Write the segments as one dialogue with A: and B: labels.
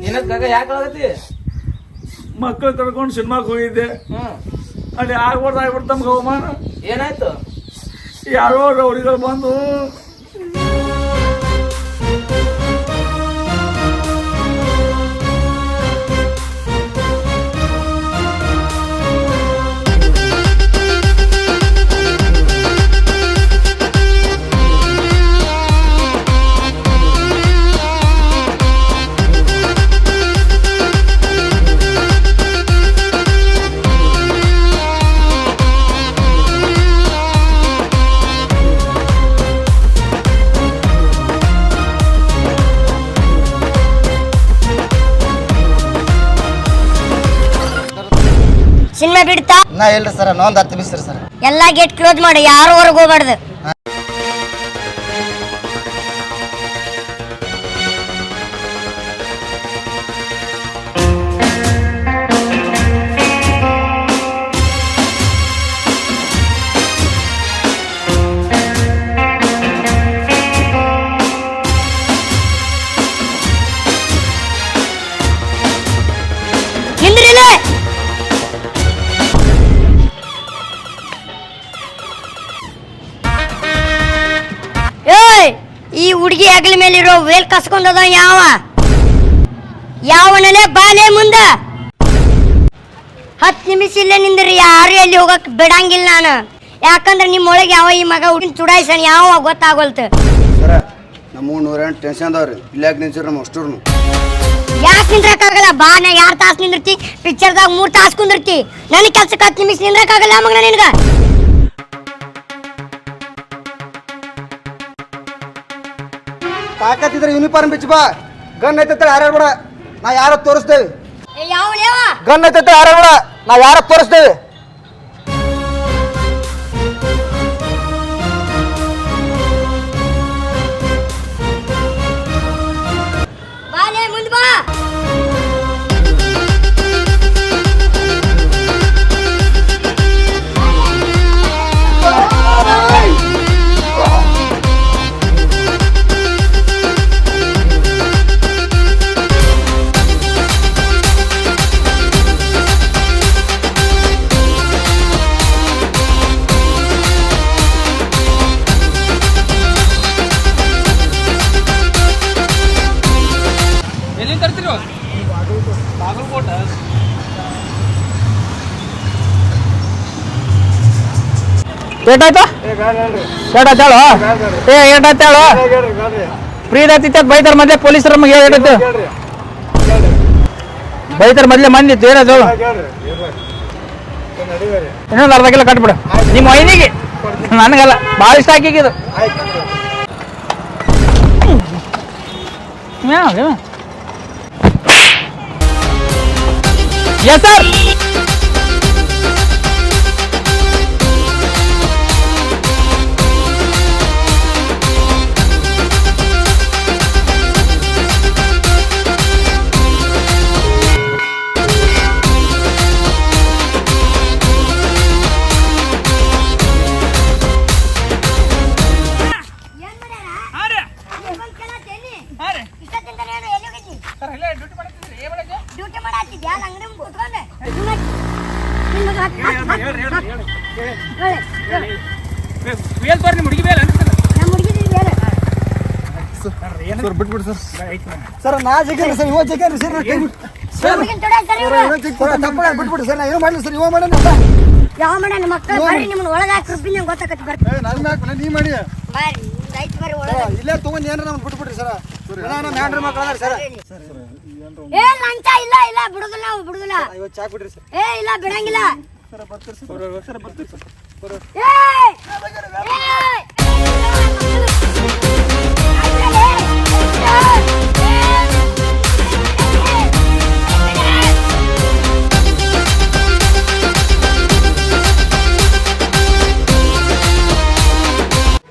A: ಏನಕ್ಕಾಗ ಯಾಕಾಗತಿ?
B: ಮಕ್ಕಳು ಕರ್ಕೊಂಡು ಸಿನಿಮಾಗೆ ಹೋಗಿದ್ದೆ. ಅಲ್ಲಿ ಆಗ್ಬಿಡ್ತು ನಮ್ಗೆ ಅವಮಾನ.
A: ಏನಾಯ್ತು?
B: ಯಾರೋ ರೌಡಿಗಳು ಬಂದು
C: ಸಿನಿಮಾ ಬಿಡ್ತಾ
D: ನಾ ಇಲ್ರಿ ಸರ್, ಇನ್ನೊಂದು 10 ನಿಮಿಷ ಸರ್.
C: ಎಲ್ಲಾ ಗೇಟ್ ಕ್ಲೋಸ್ ಮಾಡಿ, ಯಾರು ಹೊರಗೆ ಹೋಗ್ಬಾರ್ದು. ಈ ಹುಡುಗಿ ಹೆಗಲ ಮೇಲಿರೋ ವೇಲ್ ಕಸ್ಕೊಂಡದ ಯಾವನೇ ಬಾಲೆ ಮುಂದ 10 ನಿಮಿಷ ಇಲ್ಲೇ ನಿಂದ್ರಿ, ಯಾರು ಎಲ್ಲಿ ಹೋಗಕ್ ಬಿಡಂಗಿಲ್ಲ ನಾನು. ಯಾಕಂದ್ರೆ ನಿಮ್ಮೊಳಗೆ ಯಾವ ಈ ಮಗ ಹುಡುಗಿನ ಚುಡಾಯಿಸಣ ಯಾವ ಗೊತ್ತಾಗೋಲ್ತು.
D: ಸರ ನಮ್ಮ 108 ಟೆನ್ಷನ್ ಅದಾವ್ರಿ. ಇಲ್ಲಾಕ ನಿಂತಿರ ನಮ್ಮ ಅಷ್ಟೂರ್ನು.
C: ಯಾಕೆ ನಿಂದ್ರಕ್ಕಾಗಲ್ಲ? ಬಾ, ನಾ 2 ತಾಸು ನಿಂದಿರ್ತಿ, ಪಿಕ್ಚರ್ದಾಗ 3 ತಾಸು ಕುಂದಿರ್ತಿ. ನನಗೆ ಕೆಲ್ಸಕ್ಕೆ 10 ನಿಮಿಷ ನಿಂದ್ರಕ್ಕಾಗಲ್ಲ ಮಗನ ನಿನ್ಗ.
D: ತಾಕತ್ತಿದ್ರೆ ಯೂನಿಫಾರ್ಮ್ ಬಿಚ್ಚ ಬಾ. ಗನ್ ಐತೈತೆ ಹಾರಾಡ್ಬೇಡ, ನಾ ಯಾರ ತೋರಿಸ್ತೇವೆ. ಗನ್ ಐತೈತೆ ಹಾರಾಡ್ಬೇಡ, ನಾ ಯಾರ ತೋರಿಸ್ತೇವೆ.
E: ಏಟಾಯ್ತು ಏಟಾಯ್ತು ಫ್ರೀ ಐತಿ ಬೈತಾರ ಮೊದ್ಲೇ ಪೊಲೀಸರ ನಮಗೆ ಏಟಾಯ್ತು ಬೈತಾರ ಮೊದ್ಲೇ ಮಂದಿ ಏನದು ಇನ್ನೊಂದು ಅರ್ಧ ಕಿಲೋ ಕಟ್ಬಿಡು ನಿಮ್ಮ ವೈನಿಗೆ. ನನಗಲ್ಲ, ಭಾಳ ಇಷ್ಟ ಹಾಕಿದ್ದು. Yes sir.
D: ಬಿಟ್ಬಿಡಿ ಸರ್. ಸರ್ ನಾ ಜಗ್ಗೇನ್ರಿ ಸರ್, ಇವ ಜಗ್ಗೇನ್ರಿ ಸರ್. ಬಿಟ್ಬಿಡಿ ಸರ್, ನಾ ಏನೋ ಮಾಡಲಿ ಸರ್. ಇವ ಮಾಡೋಣ
C: ಯಾವ ಮಾಡೋಣ ಮಕ್ಕಳು ಬರ್ರಿ, ನಿಮ್ಮನ್ನ ಒಳಗೆ ಹಾಕಿ ರುಬ್ಬಿ ನಂಗೆ ಗೊತ್ತಾಗತ್ತೆ. ಬರ್ರಿ
D: ನೀ ಮಾಡಿ
C: ಬರ್ರಿ ಒಳಗೆ
D: ಇಲ್ಲೇ ತಗೊಂಡ್ ಏನಾರ ನಮ್ಗೆ ಬಿಟ್ಬಿಡ್ರಿ ಸರ್. ನಮ್ಮ ಹ್ಯಾಂಡ್ರಿ ಮಕ್ಕಳು ಅದಾರ ಸರ್.
C: ಏ ಲಂಚ ಇಲ್ಲ ಇಲ್ಲ ಬಿಡುದಿಲ್ಲ, ನಾವು ಬಿಡುದಿಲ್ಲ.
D: ಇವತ್ತು ಚಾಕ್ ಬಿಡ್ರಿ ಸರ್.
C: ಏ ಇಲ್ಲ ಬಿಡಂಗಿಲ್ಲ.
D: ಸರ್ ಬರ್ತೀರಿ ಸರ್, ಬರ್ತೀರಿ ಸರ್.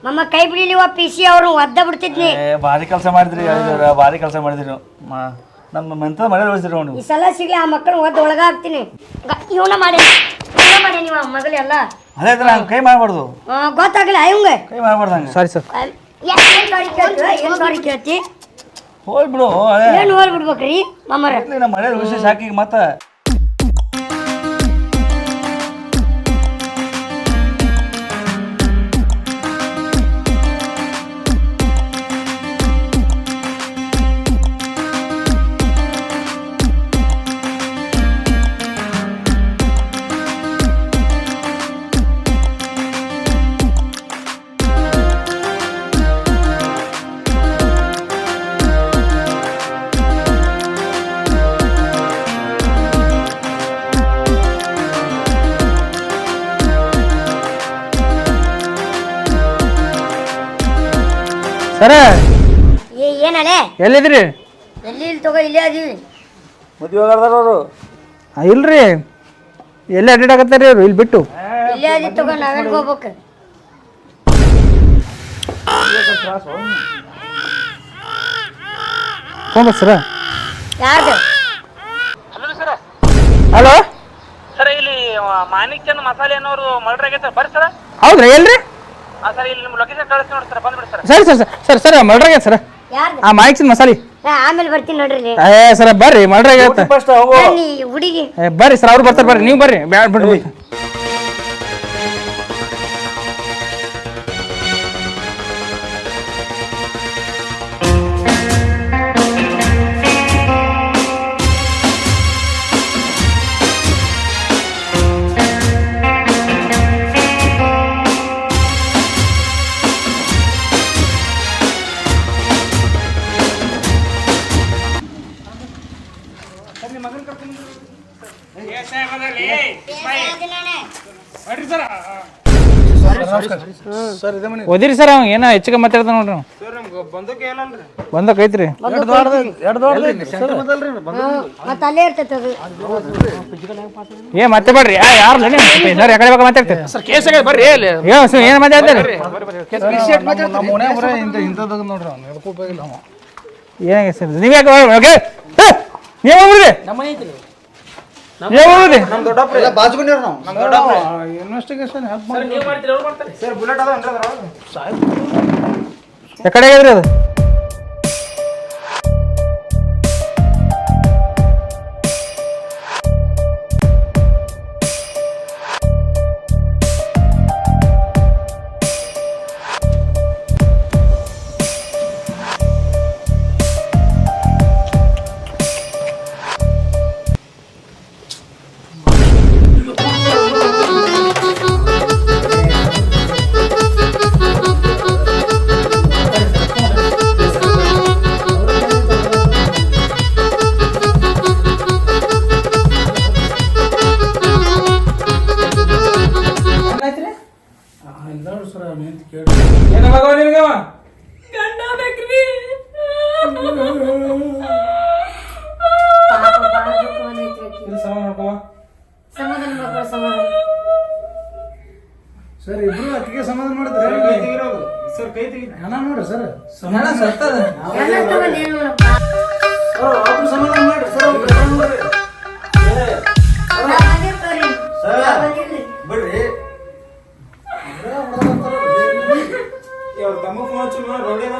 C: ಮಮ್ಮ ಕೈ ಬಿಡಿಲಿವ PC ಅವರು ಒದ್ದ ಬಿಡ್ತಿದ್ನಿ.
B: ಭಾರಿ ಕೆಲಸ ಮಾಡಿದ್ರಿ, ಭಾರಿ ಕೆಲಸ ಮಾಡಿದ್ರಿ. ನಮ್ಮ ಮೆಂತ ಮಳೆ ಉಳಿಸಿರಿ ನೋಡಿ.
C: ಈ ಸಲ ಸಿಗ್ಲಿ ಆ ಮಕ್ಕಳನ್ನ ಒದ್ದು ಒಳಗ ಹಾಕ್ತೀನಿ. ಇವನ ಮಾಡಿ ನೀವು ಮಗಳೆಲ್ಲ
B: ಅದೇ ಕೈ ಮಾಡಬಾರ್ದು,
C: ಗೊತ್ತಾಗಲ್ಲ ಇವಂಗ
B: ಕೈ ಮಾಡಬಾರ್ದು ಹಂಗೆ.
E: Sorry sir.
C: ಸಾರಿ ಕೇಳ್ತಿ
B: ಹೋಗ್ಬಿಡು
C: ಏನು ಹೋಲ್ ಬಿಡ್ಬೇಕ್ರಿ ಮಾಮರ
B: ನಮ್ಮ ಮನೆ ವಿಶೇಷ ಹಾಕಿ ಮತ್ತ
E: ಸರ
C: ಏನಲೆ
E: ಎಲ್ಲಿದ್ರಿ?
C: ಎಲ್ಲಿ ಇಲ್ಲಿ ತಗೋ ಇಲ್ಲೇ ಅದೀವಿ
B: ಮದುವೆ ಆಗಾರ್ದಾರ ಅವರು
E: ಇಲ್ರಿ ಎಲ್ಲಿ ಅಡ್ಡಾಡಕತ್ತಾರಿ ಅವ್ರು ಇಲ್ಲಿ ಬಿಟ್ಟು?
C: ಇಲ್ಲೇ ಅದೀವಿ ತಗೋ ನಾವೇನ್ ಹೋಗ್ಬೇಕು
E: ಫೋನ್ ಸರ.
C: ಯಾರ್ದು
A: ಹಲೋ ಸರ್.
E: ಹಲೋ
A: ಸರ್ ಇಲ್ಲಿ ಮಾಣಿಕ್ ಚಂದ್ ಮಸಾಲೆ ಅನ್ನೋರು ಮರ್ಡರ್ ಆಗೈತೆ ಸರ್. ಬರ್ರಿ ಸರ್.
E: ಹೌದ್ರಾ ಎಲ್ರಿ?
A: ಹಾಂ ಸರ್, ಇಲ್ಲಿ ನಿಮ್ಮ ಲೊಕೇಶನ್ ಕಳಿಸ್ತೀನಿ ನೋಡಿ ಸರ್, ಬಂದ್ಬಿಡಿ ಸರ್.
E: ಸರಿ ಸರ್ ಸರ್ ಸರ್ ಮಲ್ಡ್ರಾಗ ಸರ್
C: ಯಾರ್ದು
E: ಆ ಮಾಯಿಕ್ಸಿನ ಮಸಾಲೆ.
C: ಆಮೇಲೆ ಬರ್ತೀನಿ ನೋಡ್ರಿ
E: ಏ ಸರ ಬರ್ರಿ ಮಲ್ಡ್ರಾಗ
B: ಫಸ್ಟ್ ಹೋಗೋ
C: ನೀ ಹುಡುಗಿ
E: ಬರ್ರಿ ಸರ್ ಅವ್ರು ಬರ್ತಾರೆ ಬರ್ರಿ ನೀವು ಬರ್ರಿ ಬ್ಯಾಡ ಬಿಡ್ರಿ. ಓದಿರಿ ಸರ್ ಅವ್ ಏನೋ ಹೆಚ್ಚಿಗೆ ಮಾತಾಡ್ತಾನ ನೋಡ್ರಿ ಬಂದಕ್ಕೆ ಐತ್ರಿ.
C: ಮತ್ತೆ ಅಲ್ಲೇ ಇರ್ತೈತೆ ಅದು
E: ಏ ಮತ್ತೆ ಬರ್ರಿ ಯಾರು ಯಾಕಡೆ ಬೇಕಾ ಮಾತಾಡ್ತೀರಿ ಬರ್ರಿ ಏನು ಮಾತಾಡ್ತಾರೆ ಏನಾಗ ಸರ್ ನೀವು ಯಾಕೆ ನೀವು ಹೋಗ್ಬಿಡ್ರಿ ನೀವು ಹೋಗ್ಬಿಡ್ರಿ
D: ಬಾಜು ಬಂದಿವ್ರಿ ನಾವು
E: ಎಕಡೆ ಆಗ್ಯದ್ರಿ ಅದು?
C: ಸಮಾಧಾನ ಮಾಡ್ಕೊ ಸಮಾಧಾನ
D: ಸರ್ ಇಬ್ರು ಅಕ್ಕಿಗೆ ಸಮಾಧಾನ ಮಾಡಿದ್ರೆ ಸರ್ ಕೈ ತೆಗಿ ಹಣ ನೋಡ್ರಿ ಸರ್ ಸಮಾಧಾನ ಸತ್ತದ
C: ಎಲ್ಲ ತಗೊಂಡ್ ಏನ್ ಮಾಡಪ್ಪ?
D: ಅವ್ರು ಸಮಾಧಾನ ಮಾಡ್ರಿ ಸರ್
C: ನಾ ಬಂದಿರ್ತೀವ್ರಿ. ನಾ ಬಂದಿರ್ಲಿ.
D: ಬಿಡ್ರಿ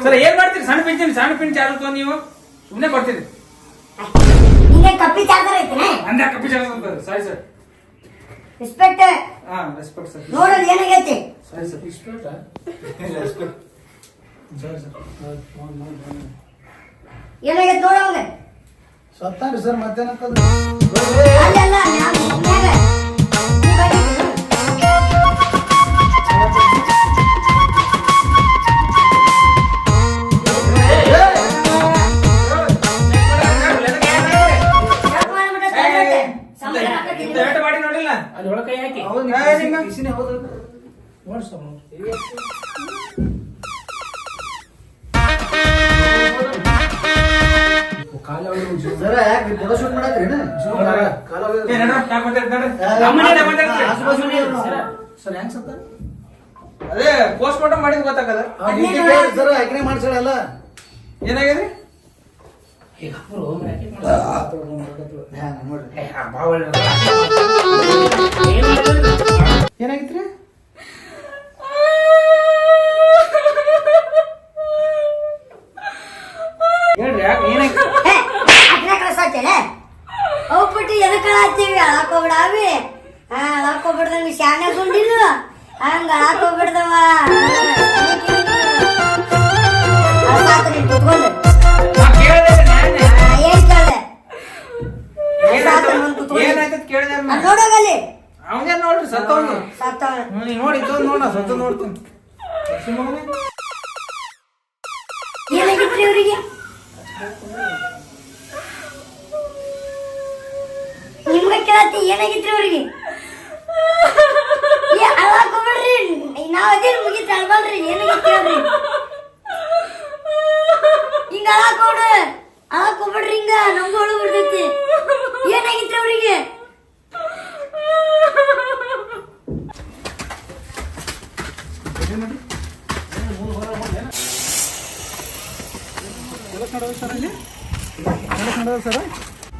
E: ಸರ್ ಏನ್ ಮಾಡ್ತೀರಿ? ಸಣ್ಣ ಪಿಂಚ್ ಚಾಲು ತಗೊಂಡ್ ನೀವು ಸುಮ್ಮನೆ ಕೊಡ್ತೀರಿ.
C: ನಿಂಗೆ ಕಪ್ಪಿ ಚಾದರ ಐತೇನೆ?
E: ಅಂದ ಕಪ್ಪಿ ಚಾಲು ತಗೊಂತಾರೆ. Sorry sir.
C: ರೆಸ್ಪೆಕ್ಟ್
E: ಹಾ ರೆಸ್ಪೆಕ್ಟ್ ಸರ್.
C: ನೋಡೋದು ಏನಾಗೈತಿ
E: ಸಾರಿ ಸರ್. ರೆಸ್ಪೆಕ್ಟ್ ಸರಿ ಸರ್.
C: ಏನಾಗೈತಿ ನೋಡೋಂಗ
D: ಸತ್ತಾರಿ ಸರ್ ಮತ್ತೇನಕ್ಕ
C: ಅಲ್ಲೆಲ್ಲ ಮ್ಯಾಗ
E: ಮಾಡಿ ನೋಡಿಲ್ಲ ಅಲ್ಲಿ ಒಳಗೆ ಕೈ ಹಾಕಿ
D: ಸರ್ ಯಾಕೆ ಫೋಟೋ ಶೂಟ್ ಮಾಡತ್ರಿ ಸರ್ ಹೆಂಗ್ ಸತ್ತ
E: ಅದೇ ಪೋಸ್ಟ್ ಮಾರ್ಟಮ್ ಮಾಡಿದ್ ಗೊತ್ತಾಗದ.
D: ಸರ್ ಯಾಕೆ ಮಾಡ್ಸಲ್ಲ
E: ಏನಾಗ್ಯದ್ರಿ? ಏನಾಗಿತ್ರಿ? ಹೇಳ್ರಿ
C: ಹೋಗ್ಬಿಟ್ಟು ಎದಕ್ಕೆ ಹಾಕ್ತೀವಿ ಹಾಕೋಬಿಡಾವಿ ಹಾಕೋಬಿಡ್ದಂಗ ಶಾನೆ ಗುಂಡಿಲ್ಲ ಹಂಗ ಹಾಕೋಬಿಡ್ದವ ನೋಡೋಗಲ್ಲಿ
E: ಅವನೇ ನೋಡ್ರಿ ಸತ್ತವನು ನೋಡಿ ನೋಡ ಸತ್ತ ನೋಡ್ತೀನಿ
C: ಏನಾಗಿತ್ರಿ ಅವ್ರಿಗೆ ನಿಮ್ಗ ಕೇಳತ್ತಿ ಏನಾಗಿತ್ರಿ ಅವ್ರಿಗೆ ಅಳಾಕೋಬೇಡ್ರಿ ನಾವ್ ಅದೇ ಮುಗಿತ ಅಳ್ಬಲ್ರಿ ಏನಾಗಿತ್ರಿ ಅವ್ರಿ ಹಿಂಗ ಅಳಾಕೋಬೇಡ್ರಿ ಹಿಂಗ ನಮ್ಗೂ ಅಳು ಬಿಡ್ತೈತಿ ಏನಾಗಿತ್ರಿ ಅವ್ರಿಗೆ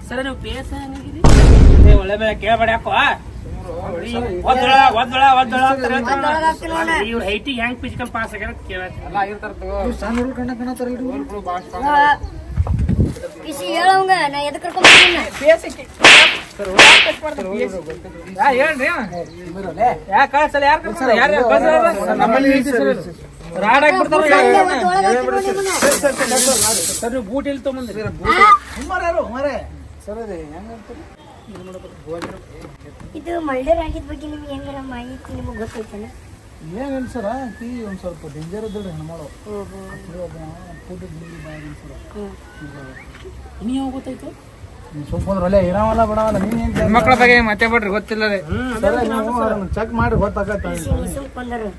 A: ಸರ್ ನೀವು ಪೇಸ ಒಳ್ಳೆ ಬೆಳೆ ಕೇಳಬೇಡ ಯಾಕೋ ಇವ್ರ ಹೈಟಿಗೆ ಹೆಂಗ್ ಫಿಸಿಕಲ್ ಪಾಸ್ ಆಗ್ಯಾರ
C: ಪಿಸಿ ಹೇಳವಂಗ ನಾ ಎದಕ್ ಕರ್ಕೊಂಡ್ಬರ್ತೀನಿ
E: ಹೇಳ್ರಿ ಯಾಕೆ ಕಳ್ಸಲ್ಲ ಯಾರು ಕಳ್ಸಲ್ಲ ಯಾರು ನಮ್ಮಲ್ಲಿ ರಾಡ್ ಹಾಕ್ಬಿಡ್ತಾರ ಸರ್ ನೀವು ಬೂಟ್ ಇಲ್ಲಿ ತೊಗೊಂಡ್ರಿ
C: ಇದು ಮರ್ಡರ್ ಆಗಿದ ಬಗ್ಗೆ ನಿಮ್ಗೆ ಹೆಂಗಾರ ಮಾಹಿತಿ ನಿಮಗೆ ಗೊತ್ತೈತಲ್ಲ
D: ಏನಿಲ್ಲ ಸರ ಒಂದು ಸ್ವಲ್ಪ ಡೇಂಜರ್ ಇದ್ದಳ್ರಿ ಹೆಣ್ಮಾಳು
A: ನೀವು ಗೊತ್ತಾಯ್ತು
D: ಸ್ವಲ್ಪ ಒಳ್ಳೆ ಇರಾವಲ್ಲ ಬಿಡವಲ್ಲ ನೀನ್
E: ಮಕ್ಕಳ ಬಗ್ಗೆ ಮತ್ತೆ ಬಿಡ್ರಿ ಗೊತ್ತಿಲ್ಲ
D: ಚೆಕ್ ಮಾಡಿ ಗೊತ್ತಾಗತ್ತ
C: ಸುಮ್ಕೊಂಡರು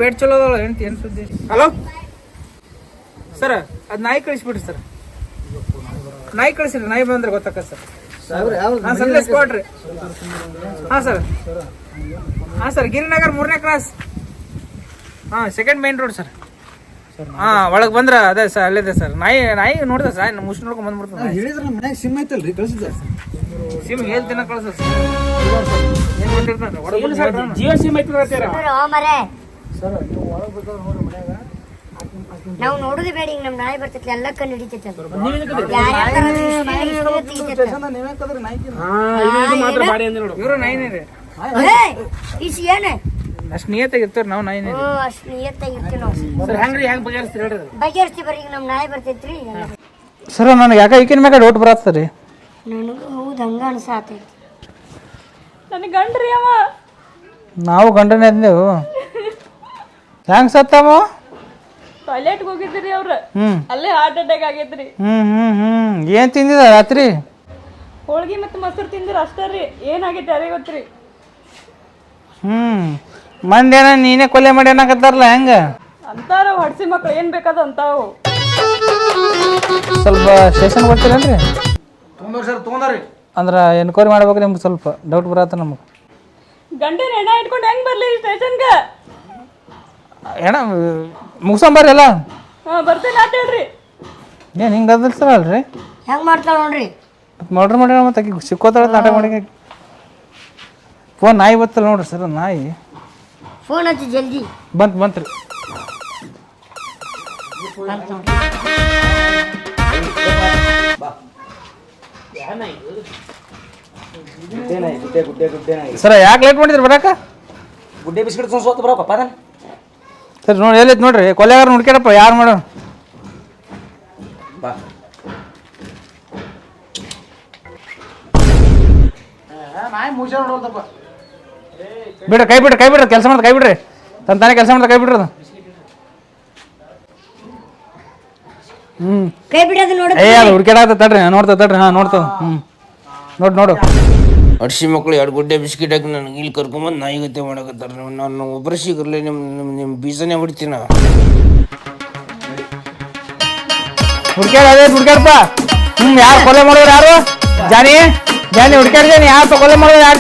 E: ಪೇಟ್ ಚಲೋ ಹೆಂಡ್ತಿ ಏನ್ ಸುದ್ದಿ ಹಲೋ ಸರ್ ಅದ್ ನಾಯಿ ಕಳಿಸ್ಬಿಡ್ರಿ ಸರ್ ನಾಯಿ ಕಳಿಸ್ರಿ ನಾಯಿ ಬಂದ್ರೆ ಗೊತ್ತಾಕ ಸರ್ ಹಾಂ ಸಂದೇಶ್ ಸ್ಪಾಟ್ ರೀ ಹಾಂ ಸರ್ ಗಿರಿನಗರ್ 3ನೇ ಕ್ರಾಸ್ ಹಾಂ ಸೆಕೆಂಡ್ ಮೇನ್ ರೋಡ್ ಸರ್ ಹಾಂ ಒಳಗೆ ಬಂದ್ರೆ ಅದೇ ಸರ್ ಅಲ್ಲಿದೆ ಸರ್ ನಾಯಿ ನೋಡ್ದೆ ಸರ್ ಮುಷ್ಟಿ ನೋಡ್ಕೊಂಡ್ ಬಂದ್ಬಿಡ್ತದೆ
D: ಹೇಳಿದ್ರೆ ನಮ್ಮ ಮನ್ಯಾಗ ಸಿಮ್ ಐತಲ್ರಿ ಕಳ್ಸಿದ್ದೆ
E: ಸಿಮ್ ಹೇಳ್ತಿನ ಕಳ್ಸ ಸರ್ ಏನು ಗೊತ್ತಿರ್ತಾನೆ
A: ಜಿಯೋ ಸಿಮ್ ಐತಿ
C: ಮರೆ
D: ಸರ್ ನೀವು ಒಳಗೆ ಬೇಕಾದ್ರೆ ನೋಡ್ರಿ ಮನ್ಯಾಗ
C: ನಾವು ನೋಡುದು ಬೇಡ ಹಿಂಗ್ ನಮ್ ನಾಯಿ ಬರ್ತೈತಿ ಎಲ್ಲ ಕಂಡು ಹಿಡಿತೈತಿ
D: ಸ್ಟೇಷನ್ ನೀವೇ ಕದ್ರಿ ನಾಯ್ಕಿ
A: ಮಾತ್ರ ಬಾಡಿ ಅಂದ್ರೆ ನೋಡು
E: ಇವರು ನಾಯಿನೇ ರೀ
C: ಇಸ್ ಏನ
E: ಅಷ್ಟು ನಿಯತ್ತಾಗಿರ್ತಾರೆ ನಾವು ನಾಯಿನೇ ರೀ
C: ಅಷ್ಟು ನಿಯತ್ತಾಗಿರ್ತೀವಿ ನಾವು
A: ಸರ್ ಹೆಂಗ್ರಿ ಹೆಂಗ್ ಬಗೆಹರಿಸ್ತೀರಿ ಹೇಳ್ರಿ
C: ಬಗೆಹರಿಸ್ತಿ ಬರ್ರಿ ಈಗ ನಮ್ ನಾಯಿ ಬರ್ತೈತ್ರಿ
E: ಸರ್ ನನಗೆ ಯಾಕೆ ಈಕಿನ ಮ್ಯಾಗ ಡೌಟ್ ಬರತ್ತರಿ
C: ನನಗೂ ಹೌದು ಹಂಗ ಅನ್ಸಾತೈತಿ
F: ನನಗೆ ಗಂಡ್ರಿ ಅವ
E: ನಾವು ಗಂಡನೇ ಅಂದೆವು ಹೆಂಗ್ ಸತ್ತವ
F: ಟಾಯ್ಲೆಟ್ಗೆ ಹೋಗಿದ್ರಿ ಅವ್ರ
E: ಹ್ಞೂ
F: ಅಲ್ಲೇ ಹಾರ್ಟ್ ಅಟ್ಯಾಕ್ ಆಗೈತ್ರಿ
E: ಹ್ಞೂ ಏನು ತಿಂದಿದ ರಾತ್ರಿ
F: ಹೋಳ್ಗಿ ಮತ್ತು ಮೊಸರು ತಿಂದಿರ ಅಷ್ಟೇ ರೀ ಏನಾಗೈತೆ ಯಾರಿಗೆ ಗೊತ್ತ್ರಿ
E: ಮಂದೇನ ನೀನೇ ಕೊಲೆ ಮಾಡಿ ಅನ್ನಕತ್ತಾರಲ್ಲ ಹೆಂಗ
F: ಅಂತಾರ ಹೊಡ್ಸಿ ಮಕ್ಳು ಏನ್ ಬೇಕಾದ ಅಂತಾವು
E: ಸ್ವಲ್ಪ ಸ್ಟೇಷನ್ ಬರ್ತೀರೇನ್ರಿ
D: ಸರ್ ತೊಗೊಂಡ್ರಿ
E: ಅಂದ್ರೆ ಎನ್ಕ್ವೈರಿ ಮಾಡ್ಬೇಕು ನಿಮ್ಗೆ ಸ್ವಲ್ಪ ಡೌಟ್ ಬರತ್ತ ನಮಗೆ
F: ಗಂಡನ ಹೆಣ ಇಟ್ಕೊಂಡು ಹೆಂಗ್ ಬರ್ಲಿ ಸ್ಟೇಷನ್ಗೆ
E: ಏನ ಮುಗಿಸಂಬರ್ರಿ ಎಲ್ಲ
F: ಬರ್ತೀನಿ ಆಟ ಹೇಳ್ರಿ
E: ಏನು ಹಿಂಗೆ ಅದಲ್ಸರಲ್ರಿ
C: ಹೆಂಗ್ ಮಾಡ್ತಾಳ ನೋಡ್ರಿ
E: ಮರ್ಡ್ರ್ ಮಾಡ್ಯಾಳ ಮತ್ತೆ ಆಕಿ ಸಿಕ್ಕೋತಾಳ ನಾಟಕ ಮಾಡಿ ಫೋನ್ ನಾಯಿ ಬತ್ತಲ್ಲ ನೋಡ್ರಿ ಸರ್ ನಾಯಿ
C: ಫೋನ್ ಹಚ್ಚಿ ಜಲ್ದಿ
E: ಬಂತ್ರಿ ಸರ ಯಾಕೆ ಲೇಟ್ ಮಾಡಿದ್ರಿ ಬರಾಕ
B: ಗುಡ್ಡೆ ಬಿಸ್ಕಿಟ್ ಸೋತ್ ಬರಪ್ಪ ಅದನ್ನ
E: ಸರಿ ನೋಡಿ ಎಲ್ಲೈತೆ ನೋಡ್ರಿ ಕೊಲೆಗಾರ ಹುಡ್ಕ್ಯಾರಪ್ಪ ಯಾರು ಮಾಡೋ
B: ಬಾ
D: ನಾಯಿ ಮುಗಿಸ ನೋಡ್ತಪ್ಪ
E: ಕೈ ಬಿಡ್ರಿ ಕೆಲಸ ಮಾಡ್ದ ಕೈ ಬಿಡ್ರಿ ತಾನೇ ಕೆಲಸ ಮಾಡ್ದ ಕೈ ಬಿಡ್ರಿ ಅದು
C: ಕೈ ಬಿಡೋದು ನೋಡ
E: ಅದು ಹುಡ್ಕ್ಯಾಡ ತಡ್ರಿ ನೋಡ್ತದ ಹಾಂ ನೋಡ್ತದ ನೋಡು
G: ಅಡ್ಸಿ ಮಕ್ಳು 2 ಗುಡ್ಡೆ ಬಿಸ್ಕಿಟ್ ಹಾಕಿ ನನಗೆ ಇಲ್ಲಿ ಕರ್ಕೊಂಬಂದು ನಾಯಿಗತ್ತೆ ಮಾಡಕತ್ತಾರ ನಾನು ಒಬ್ಬರು ಸಿಗರ್ಲಿ ನಿಮ್ಮ ಬೀಜನೇ ಬಿಡ್ತೀನ
E: ಹುಡ್ಕ್ಯಾಡಪ್ಪ ಯಾರು ಕೊಲೆ ಮಾಡೋರು ಯಾರು ಜಾನಿ ಹುಡ್ಕ್ಯಾಡ್ದೇನಿ ಯಾರು ಕೊಲೆ ಮಾಡೋರು ಯಾರು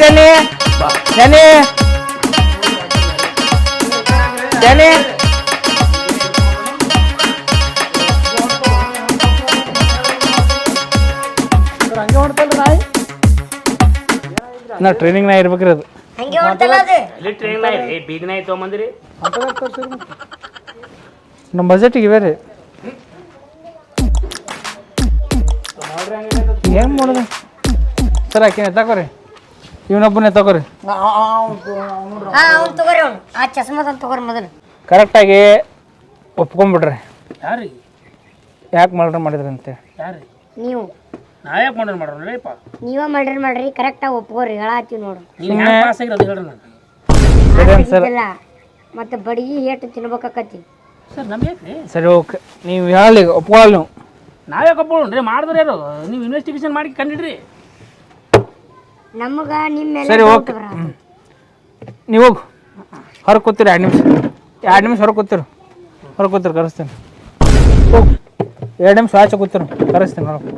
E: ಜಾನಿ
D: ಹಂಗೆ ಹೊಡ್ತಲ್ರಿ ನಾಯಿ
E: ನಾ ಟ್ರೈನಿಂಗ್ ನಾ ಇರ್ಬೇಕ್ರಿ ಅದು
C: ಹಂಗೆ ಹೊಡ್ತಲ್ಲ ಅದು
A: ಇಲ್ಲಿ ಟ್ರೈನ್ ನಾಯಿ ರೀ ಬೀಗ್ ನಾಯಿ ತೊಗೊಂಬಂದಿರಿ
E: ನಮ್ಮ ಬಜೆಟಿಗೆ ಬೇರೆ ಏನು ಮಾಡೋದು ಸರ್ ಆಕಿನ ತಗೋರಿ ಇವನೊಬ್ಬನೇ ತಗೋರಿ
C: ಅವ್ನು ತಗೋರಿ ಅವ್ನು ಆ ಚಸ್ಮದನ್ ತಗೋರಿ ಮೊದಲು
E: ಕರೆಕ್ಟಾಗಿ ಒಪ್ಕೊಂಡ್ಬಿಡ್ರಿ
B: ಯಾರಿ
E: ಯಾಕೆ ಮರ್ಡರ್ ಮಾಡಿದ್ರಿ ಅಂತೇಳಿ
B: ಯಾರಿ
C: ನೀವು
B: ನಾವ್ಯಾಕೆ ಮಾಡ್ರಪ್ಪ
C: ನೀವ ಮಾಡ್ರಿ ಕರೆಕ್ಟಾಗಿ ಒಪ್ಕೋರಿ ಹೇಳತ್ತೀವಿ ನೋಡು
B: ನೀನು ಪಾಸ್ ಆಗಿರೋದು ಹೇಳ್ರಿ ನಾನು
C: ಇಲ್ಲ ಮತ್ತೆ ಬಡಗಿ ಏಟು ತಿನ್ಬೇಕಾಕತಿ
B: ಸರ್ ನಮ್ಗೆ ಯಾಕೆ
E: ಸರಿ ಓಕೆ ನೀವು ಹೇಳಿ ಒಪ್ಕೊಳ್ಳಲ್ಲ ನೀವು
B: ನಾವ್ಯಾಕೆ ಒಪ್ಕೊಳ್ಳೋಣ್ರಿ ಮಾಡಿದ್ರೆ ಯಾರು ನೀವು ಇನ್ವೆಸ್ಟಿಗೇಷನ್ ಮಾಡಿ ಕಂಡಿಡ್ರಿ
C: ನಮಗ ನಿಮ್ಮ ಮೇಲೆ
E: ಸರಿ
C: doubt
E: ಓಕೆ
C: ಬರತ್ತೆ.
E: ನೀವು ಹೋಗು ಹೊರಗೆ ಕೂತೀರಿ 2 ನಿಮಿಷ 2 ನಿಮಿಷ ಹೊರಗೆ ಕೂತೀರಿ ಕರೆಸ್ತೀನಿ ಹೋಗು 2 ನಿಮಿಷ ಆಚೆ ಕೂತೀರಿ ಕರೆಸ್ತೀನಿ ಹೊರಗೆ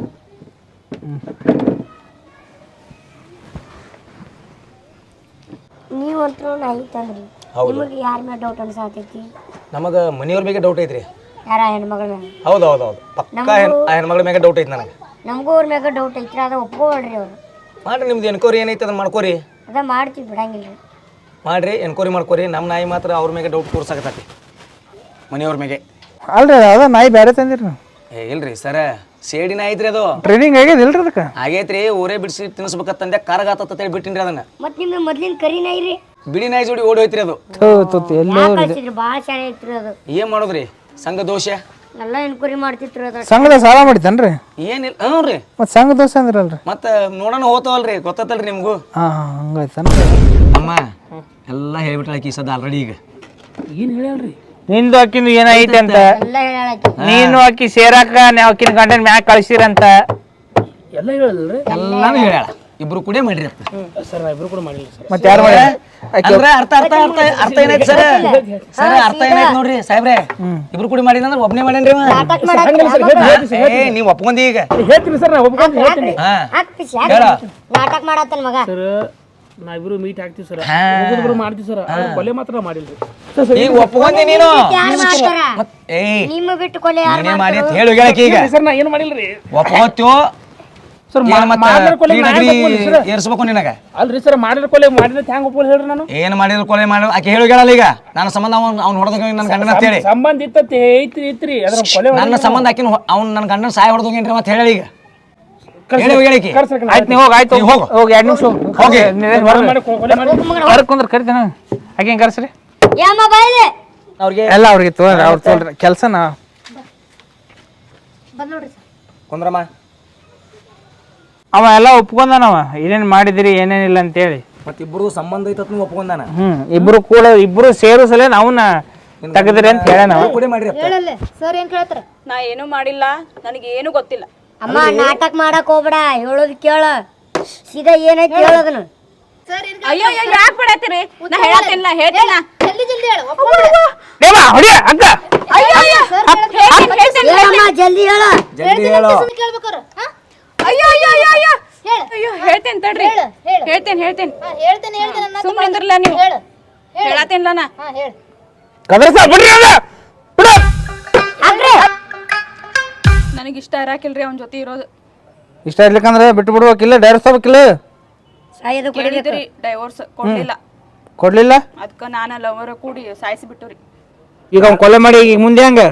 C: ನೀವಂತೂ ನಾಯಿ ತಂದ್ರಿ ನಿಮಗೆ ಯಾರ ಮೇಲೆ ಡೌಟ್ ಅನ್ಸಾತೈತಿ
D: ನಮಗೆ ಮನೆಯವ್ರ ಮೇಲೆ ಡೌಟ್ ಐತ್ರಿ
C: ಯಾರ ಹೆಣ್ಮಗಳ ಮೇಲೆ
D: ಹೌದು ಪಕ್ಕ ಆ ಹೆಣ್ಮಗಳ ಮೇಲೆ ಡೌಟ್ ಐತಿ ನನಗೆ
C: ನಮಗೂ ಅವ್ರ ಮ್ಯಾಗ ಡೌಟ್ ಐತ್ರಿ ಅದ ಒಪ್ಕೊಳ್ರಿ ಅವ್ರು
D: ಮಾಡ್ರಿ ನಿಮ್ದು ಎನ್ಕ್ವೈರಿ ಏನೈತೆ ಅದನ್ನ ಮಾಡ್ಕೋರಿ
C: ಅದ ಮಾಡ್ತೀವಿ ಬಿಡಂಗಿಲ್ಲ
D: ಮಾಡ್ರಿ ಎನ್ಕ್ವೈರಿ ಮಾಡ್ಕೋರಿ ನಮ್ಮ ನಾಯಿ ಮಾತ್ರ ಅವ್ರ ಮೇಲೆ ಡೌಟ್ ತೋರ್ಸಾಕತ್ತೈತಿ ಮನೆಯವ್ರ ಮೇಲೆ
E: ಅಲ್ರಿ ಅದ ನಾಯಿ ಬೇರೆ ತಂದಿರಿ ನೀವು
D: ಇಲ್ರಿ ಸರ ಸೇಡಿ ನಾಯಿ ಐತ್ರಿ ಅದು
E: ಟ್ರೈನಿಂಗ್ ಆಗ್ಯದ ಇಲ್ರಿ ಅದಕ್ಕೆ
D: ಆಗೈತ್ರಿ ಊರೇ ಬಿಡಿಸಿ ತಿನ್ನಿಸ್ಬೇಕಂತಂದೆ ಕರಗಾತಂತೇಳಿ ಬಿಟ್ಟಿನ್ರಿ ಅದನ್ನ
C: ಮತ್ತೆ ನಿಮ್ದು ಮೊದ್ಲಿನ ಕರಿ ನಾಯಿ ರೀ
D: ಬಿಳಿ ನಾಯಿ ಜೋಡಿ ಓಡಿ ಹೋಯ್ತ್ರಿ ಅದು
E: ಎಲ್ಲೋ
C: ಯಾಕೆ ಕಳ್ಸಿದ್ರಿ ಭಾಳ ಶಾಣೆ ಐತ್ರಿ ಅದು
D: ಏನ್ ಮಾಡೋದ್ರಿ ಸಂಘ ದೋಷ
C: ಎಲ್ಲ ಎನ್ಕ್ವೈರಿ ಮಾಡ್ತಿತ್ರಿ ಅದ್ರ
E: ಸಂಘದ ಸಾಲ ಮಾಡಿತನ್ರಿ
D: ಏನಿಲ್ಲ ಹ್ಞೂ ರೀ
E: ಮತ್ತು ಸಂಘ ದೋಷ ಅಂದ್ರಲ್ರಿ
D: ಮತ್ತೆ ನೋಡೋಣ ಹೋತವಲ್ರಿ ಗೊತ್ತಲ್ರಿ ನಿಮ್ಗೂ
E: ಹಂಗಾಯ್ತನ
D: ಅಮ್ಮ ಎಲ್ಲ ಹೇಳ್ಬಿಟ್ಟ ಆಕಿ ಸದ ಆಲ್ರೆಡಿ ಈಗ
B: ಏನು ಹೇಳ್ರಿ
E: ನಿಂದು ಅಕ್ಕಿಂದು ಏನೈತೆ ಅಂತ
C: ಎಲ್ಲ ಹೇಳಾಕಿ
E: ನೀನು ಅಕ್ಕಿ ಸೇರಾಕ ನೀವು ಅಕ್ಕಿನ ಗಂಟೆ ಮ್ಯಾಗ ಕಳಿಸಿರಂತ
B: ಎಲ್ಲ ಹೇಳಿದ್ರಿ
D: ಎಲ್ಲಾನು ಹೇಳ್ಯಾಳ ಇಬ್ರು ಕೂಡ ಮಾಡ್ರಿ ಅಂತ
B: ಸರ್ ನಾ ಇಬ್ರು ಕೂಡ ಮಾಡಿಲ್ಲ ಸರ್
E: ಮತ್ತೆ ಯಾರು ಮಾಡಿ
D: ಅಂದ್ರೆ ಅರ್ಥ ಏನೈತಿ ಸರ್ ಅರ್ಥ ಏನೈತಿ ನೋಡ್ರಿ ಸಾಹೇಬ್ರೆ ಇಬ್ರು ಕೂಡಿ ಮಾಡಿದ ಅಂದ್ರೆ ಒಬ್ನೇ ಮಾಡೇನ್ರಿ ಅವ.
C: ನಾಟಕ ಮಾಡಾಕ
D: ಏ ನೀವ್ ಒಪ್ಕೊಂಡಿ ಈಗ
B: ಹೇಳ್ತೀನಿ ಸರ್ ನಾ ಒಪ್ಕೊಂಡು ಹೇಳ್ತೀನಿ
D: ಹಾ
C: ಹಾಕ್ಪಿಸಿ ನಾಟಕ ಮಾಡತ್ತನ ಮಗ
B: ಸರ್ ನಾವಿಬ್ರು ಮೀಟ್ ಆಗ್ತೀವಿ ಸರ್
D: ಹಾ.
B: ಇಬ್ರು ಮಾಡ್ತೀವಿ ಸರ್ ಕೊಲೆ ಮಾತ್ರ ಮಾಡಿಲ್ರಿ
D: ಈಗ ಒಪ್ಕೊಂಡಿ ನೀನು
C: ಯಾರು ಮಾಡ್ತಾರ
D: ಮತ್ ಏಯ್
C: ನಿಮ್ಮ ಬಿಟ್ಟು ಕೊಲೆ ಯಾರು
D: ನೀನೇ ಮಾಡಿ ಅಂತ ಹೇಳು ಹೇಳಕ್ಕೆ ಈಗ
B: ಸರ್ ನಾ ಏನು ಮಾಡಿಲ್ರಿ
D: ಒಪ್ಕೋತ್ಯೋ
B: ಸರ್
D: ಮತ್ತೆ
B: ಕೊಲೆ
D: ಡಿಗ್ರಿ ಏರ್ಸ್ಬೇಕು ನಿನಗ
B: ಅಲ್ರಿ ಸರ್ ಮಾಡಿದ್ರೆ ಕೊಲೆ ಮಾಡಿದ್ರೆ ಹ್ಯಾಂಗ ಒಪ್ಕೊಳ್ಳಿ ಹೇಳ್ರಿ ನಾನು
D: ಏನ್ ಮಾಡಿದ್ರು ಕೊಲೆ ಮಾಡಿ ಆಕೆ ಹೇಳು ಹೇಳಲ್ಲ ಈಗ ನನ್ನ ಸಂಬಂಧ ಅವ್ನು ಹೊಡೆದ ನನ್ನ ಗಂಡನ ಅಂತ ಹೇಳಿ
B: ಸಂಬಂಧ ಇತ್ತತ್ತೆ ಐತ್ರಿ ಅದ್ರ ಕೊಲೆ
D: ನನ್ನ ಸಂಬಂಧ ಆಕಿನ ಅವ್ನು ನನ್ನ ಗಂಡನ ಸಾಯ ಹೊಡೆದೋಗೇನ್ರಿ ಮತ್ತೆ ಹೇಳಿ ಈಗ ಹೇಳಿ ಹೇಳಿಕೆ
E: ಆಯ್ತು ನೀವು ಹೋಗಿ ಆಯ್ತು
D: ನೀವು ಹೋಗು.
E: ಹೋಗಿ 2 ನಿಮಿಷ
D: ಹೋಗಿ.
B: ಕೊಲೆ ಮಾಡಿ
E: ಹೊರಗೆ ಕುಂದ್ರೆ ಕರಿತೇನೆ ಆಕೆ ಹೆಂಗೆ ಕರ್ಸ್ರಿ
C: ಯಾಮ ಬಾಯಿಲೆ
D: ಅವ್ರಿಗೆ
E: ಎಲ್ಲ ಅವ್ರಿಗೆ ತೊಗೊಳ್ರಿ ಅವ್ರು ತೊಗೊಳ್ರಿ ಕೆಲಸನ
C: ಬಂದ್ ನೋಡ್ರಿ ಸರ್
D: ಕುಂದ್ರಮ್ಮ
E: ಅವ ಎಲ್ಲ ಒಪ್ಕೊಂಡನವ ಏನೇನು ಮಾಡಿದಿರಿ ಏನೇನಿಲ್ಲ ಅಂತೇಳಿ
D: ಮತ್ತೆ ಇಬ್ರು ಸಂಬಂಧ ಐತತ್ ನೀವು ಒಪ್ಕೊಂಡಾನ
E: ಇಬ್ರು ಸೇರು ಸಲ ಅವನ್ನ ತೆಗದ್ರಿ ಅಂತ ಹೇಳ ನಾವು
D: ಕೂಡಿ ಮಾಡ್ರಿ ಅತ್ತ.
F: ಹೇಳಲ್ಲ ಸರ್ ಏನ್ ಕೇಳ್ತಾರ ನಾ ಏನು ಮಾಡಿಲ್ಲ ನನಗೆ ಏನು ಗೊತ್ತಿಲ್ಲ
C: ಅಮ್ಮ ನಾಟಕ ಮಾಡಕ್ ಹೋಗ್ಬೇಡ ಹೇಳೋದು ಕೇಳ ಸೀದಾ ಏನೈತಿ ಹೇಳೋದನ್ನ
F: ಅಯ್ಯೋ ಯಾಕೆ ಬಿಡತ್ತೀರಿ ನಾ ಹೇಳತ್ತಿಲ್ಲ ಹೇಳ್ತಿಲ್ಲ ಜಲ್ದಿ ಜಲ್ದಿ ಹೇಳು
E: ದೇವಾ ಹೊಡಿಯ ಅಕ್ಕ
C: ಹೇಳಮ್ಮ ಜಲ್ದಿ ಹೇಳ
D: ಜಲ್ದಿ ಹೇಳು
F: ಕೇಳ್ಬೇಕಾರ ಅಯ್ಯೋ ಅಯ್ಯೋ ಅಯ್ಯೋ ಅಯ್ಯೋ ಅಯ್ಯೋ ಹೇಳ್ತೇನೆ ತಡ್ರಿ ಹೇಳ್ತೇನೆ ಹೇಳ್ತೇನೆ ಸುಮ್ಮನೆ ಅಂದ್ರಲ್ಲ ನೀವು ಹೇಳತ್ತೇನಿಲ್ಲ ನಾ
E: ಕದರ್ಸ ಬಿಡ್ರಿ ಅದ ಬಿಡು
F: ನನಗೆ ಇಷ್ಟ ಇರಾಕಿಲ್ರಿ ಅವನ ಜೊತೆ ಇರೋದು
E: ಇಷ್ಟ ಇರ್ಲಿಕ್ಕಂದ್ರೆ ಬಿಟ್ಟು ಬಿಡ್ಬೇಕಿಲ್ಲ ಡೈರೆಕ್ಟ್ ಹೋಗ್ಬೇಕಿಲ್ಲ
C: ಸಾಯೋದು
F: ಕೇಳಿದ್ರಿ ಡೈವೋರ್ಸ್ ಕೊಡ್ಲಿಲ್ಲ
E: ಕೊಡ್ಲಿಲ್ಲ
F: ಅದಕ್ಕೆ ನಾನು ಲವರ್ ಕೂಡಿ ಸಾಯಿಸಿ ಬಿಟ್ಟವ್ರಿ
E: ಈಗ ಅವ್ನು ಕೊಲೆ ಮಾಡಿ ಈಗ ಮುಂದೆ ಹಂಗ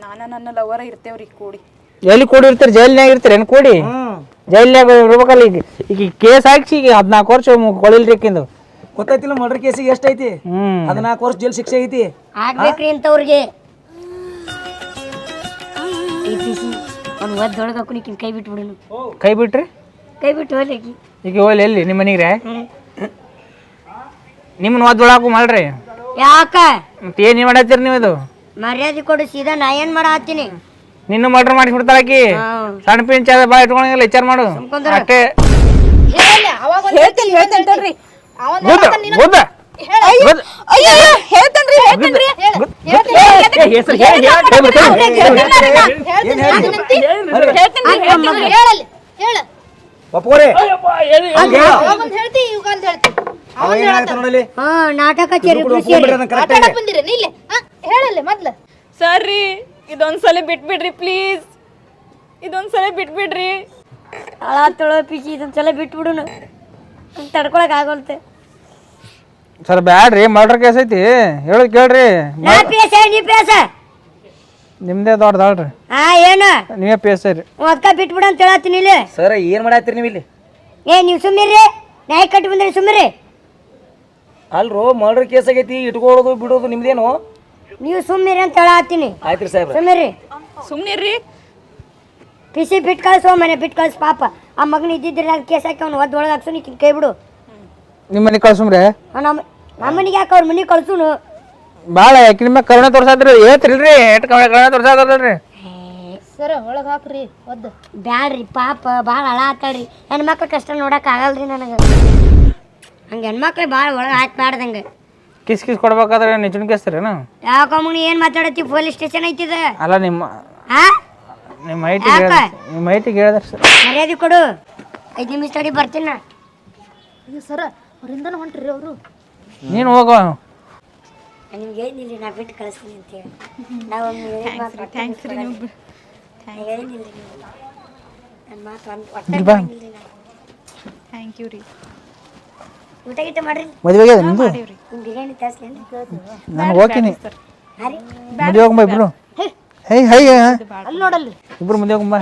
F: ನಾನು ನನ್ನ ಲವರ ಇರ್ತೇವ್ರಿ ಕೂಡಿ
E: ಎಲ್ಲಿ ಕೂಡಿರ್ತೀರಿ ಜೈಲ್ನಾಗ ಇರ್ತೀರಿ ಏನು ಕೂಡಿ ಜೈಲ್ನಾಗ ಇರ್ಬೇಕಲ್ಲ ಈಗ ಕೇಸ್ ಹಾಕ್ಸಿ ಈಗ 14 ವರ್ಷ ಕೊಳಿಲ್ರಿ ಅಕ್ಕಿಂದು
D: ಗೊತ್ತಾಯ್ತಿಲ್ಲ ಮರ್ಡರ್ ಕೇಸಿಗೆ ಎಷ್ಟು ಐತಿ 14 ವರ್ಷ ಜೈಲ್ ಶಿಕ್ಷೆ ಐತಿ
C: ಆಗ್ಬೇಕ್ರಿ ಇಂಥವ್ರಿಗೆ ಅವ್ನು ಒದ್ದೊಳಗೆ ಹಾಕು ಕೈ ಬಿಟ್ಟು ಬಿಡೋನು
E: ಕೈ ಬಿಟ್ರಿ
C: ಕೈ ಬಿಟ್ಟು ಹೋಗ್ಲಿ
E: ಈಗ ಹೋಗ್ಲಿ ಎಲ್ಲಿ ನಿಮ್ಮ ಮನೆಗ್ರೆ ನಿಮ್ಮನ್ನ ಒದ್ದೊಳಾಕು ಮಾಡ್ರಿ
C: ಯಾಕ
E: ಮತ್ತೆ ಏನು ಮಾಡತ್ತೀರಿ ನೀವು ಇದು
C: ಮರ್ಯಾದೆ ಕೊಡು ಸೀದಾ ನಾ ಏನ್ ಮಾಡ ಹತ್ತೀನಿ
E: ನಿನ್ನ ಮರ್ಡರ್ ಮಾಡಿ ಬಿಡ್ತಾಳಕಿ ಸಣ್ಣ ಪಿಂಚ ಅದ ಬಾ ಇಟ್ಕೊಂಡಂಗಿಲ್ಲ ವಿಚಾರ ಮಾಡು ಅಷ್ಟೇ
F: ಹೇಳ್ತೇನೆ ತಡ್ರಿ
E: ಗುದ್ದ ಗುದ್ದ
D: ಒಪ್ಕೋರಿ
C: ಹಾ ನಾಟಕ ಸೇರಿ
F: ಸರಿ ಇದೊಂದ್ಸಲ ಬಿಟ್ಬಿಡ್ರಿ ಪ್ಲೀಸ್ ಇದೊಂದ್ಸಲ ಬಿಟ್ಬಿಡ್ರಿ
C: ಹಳ ತೊಳೋ ಪಿಚಿ ಇದೊಂದ್ಸಲ ಬಿಟ್ಬಿಡುನು ತಡ್ಕೊಳಕ್ ಆಗೋಲ್ತೆ
E: ಸರ್ ಬ್ಯಾಡ್ರಿ ಮರ್ಡರ್ ಕೇಸ್ ಐತಿ ಹೇಳೋದು ಕೇಳ್ರಿ
C: ನಾ ಪೇಸ ನೀ ಪೇಸ
E: ನಿಮ್ದೇ ದೊಡ್ಡದಾಳ್ರಿ
C: ಏನು
E: ನೀವೇ ಪೇಸ್ ರೀ
C: ಅದಕ್ಕ ಬಿಟ್ಬಿಡು ಅಂತ ಹೇಳತ್ತೀನಿ ಇಲ್ಲಿ
B: ಸರ್ ಏನು ಮಾಡತ್ತೀರಿ ನೀವು ಇಲ್ಲಿ
C: ನೀವು ಸುಮ್ಮಿರ್ರಿ ನ್ಯಾಯ ಕಟ್ಟಿ ಬಂದ್ರಿ ಸುಮ್ಮಿರಿ
B: ಅಲ್ರೋ ಮರ್ಡರ್ ಕೇಸ್ ಆಗೈತಿ ಇಟ್ಕೊಳ್ಳೋದು ಬಿಡೋದು ನಿಮ್ದೇನು
C: ನೀವು ಸುಮ್ಮಿರಿ ಅಂತ ಹೇಳತ್ತೀನಿ
B: ಆಯ್ತು ರೀ ಸಾಹೇಬ್ರ
C: ಸುಮ್ಮಿರಿ
F: ಸುಮ್ನಿರ್ರಿ
C: ಪಿಸಿ ಬಿಟ್ಟು ಕಳ್ಸೋ ಮನೆ ಬಿಟ್ಟು ಕಳ್ಸಿ ಪಾಪ ಆ ಮಗನ ಇದ್ದಿದ್ರೆ ಅದು ಕೇಸ್ ಹಾಕಿ ಅವ್ನು ಒದ್ದು ಒಳಗೆ ಹಾಕ್ಸು ನೀ ಕೈ ಬಿಡು
E: ನಿಮ್ಮ ಮನೆಗೆ ಕಳ್ಸುಮ್ರೆ
C: ನಮ್ಮ ಮನೆಗೆ ಯಾಕೆ ಅವ್ರ ಮನೆಗೆ ಕಳ್ಸುನು
E: ಭಾಳ ಯಾಕೆ ನಿಮ್ಮ ಕರುಣೆ ತೋರ್ಸಾದ್ರಿ ಹೇಳ್ತಿರಿಲ್ರಿ ಎಷ್ಟು ಕರುಣೆ ತೋರ್ಸಾದ್ರಿ
F: ಸರ ಒಳಗೆ ಹಾಕ್ರಿ ಒದ್ದು
C: ಬ್ಯಾಡ್ರಿ ಪಾಪ ಭಾಳ ಹಳ ಆತಾಡ್ರಿ ಹೆಣ್ಮಕ್ಳು ಕಷ್ಟ ನೋಡಕ್ ಆಗಲ್ರಿ ನನಗೆ ಹಂಗೆ ಹೆಣ್ಮಕ್ಳು ಭಾಳ ಒಳಗೆ ಹಾಕ್ಬಾರ್ದಂಗೆ
E: ಕಿಸ್ ಕೊಡ್ಬೇಕಾದ್ರೆ ನಿಜನ್ ಕೇಸ್ತೀರೇನು
C: ಯಾಕಮ್ಮನಿ ಏನು ಮಾತಾಡತ್ತಿ ಪೊಲೀಸ್ ಸ್ಟೇಷನ್ ಐತಿದ
E: ಅಲ್ಲ ನಿಮ್ಮ
C: ಹಾ
E: ನಿಮ್ಮ ಮೈಟಿಗೆ ಹೇಳಿದ್ರಿ ಸರ್
C: ಮರ್ಯಾದೆ ಕೊಡು 5 ನಿಮಿಷ ತಡಿ ಬರ್ತೀನಿ ನಾ
F: ಸರ ಅವರಿಂದನೂ ಹೊಂಟ್ರಿ ಅವರು
E: ನೀನು ಹೋಗೋ
C: ನಿಮ್ಗೆ ಏನಿಲ್ಲ ನಾ ಬಿಟ್ಟು ಕಳಿಸ್ತೀನಿ ಅಂತೇಳಿ ನಾವು
F: ಥ್ಯಾಂಕ್ಸ್ ರೀ ನೀವು
C: ಏನಿಲ್ಲ ನನ್ನ ಮಾತು ಒಟ್ಟು
F: ಥ್ಯಾಂಕ್ ಯು ರೀ
C: ಊಟ ಗೀಟ ಮಾಡ್ರಿ
E: ಮದುವೆಗೆ ನಿಮ್ದು
C: ನಿಮ್ಮ ಬಿರಿಯಾನಿ ತರಿಸ್ಲೇನು
E: ನಾನು ಹೋಗ್ತೀನಿ
C: ಹಾಂ ರೀ
E: ಮದುವೆ ಹೋಗಂಬ ಇಬ್ರು ಹೈ ಹೈ
C: ಅಲ್ಲಿ ನೋಡಲ್ಲಿ
E: ಇಬ್ರು ಮದುವೆ ಹೋಗಂಬ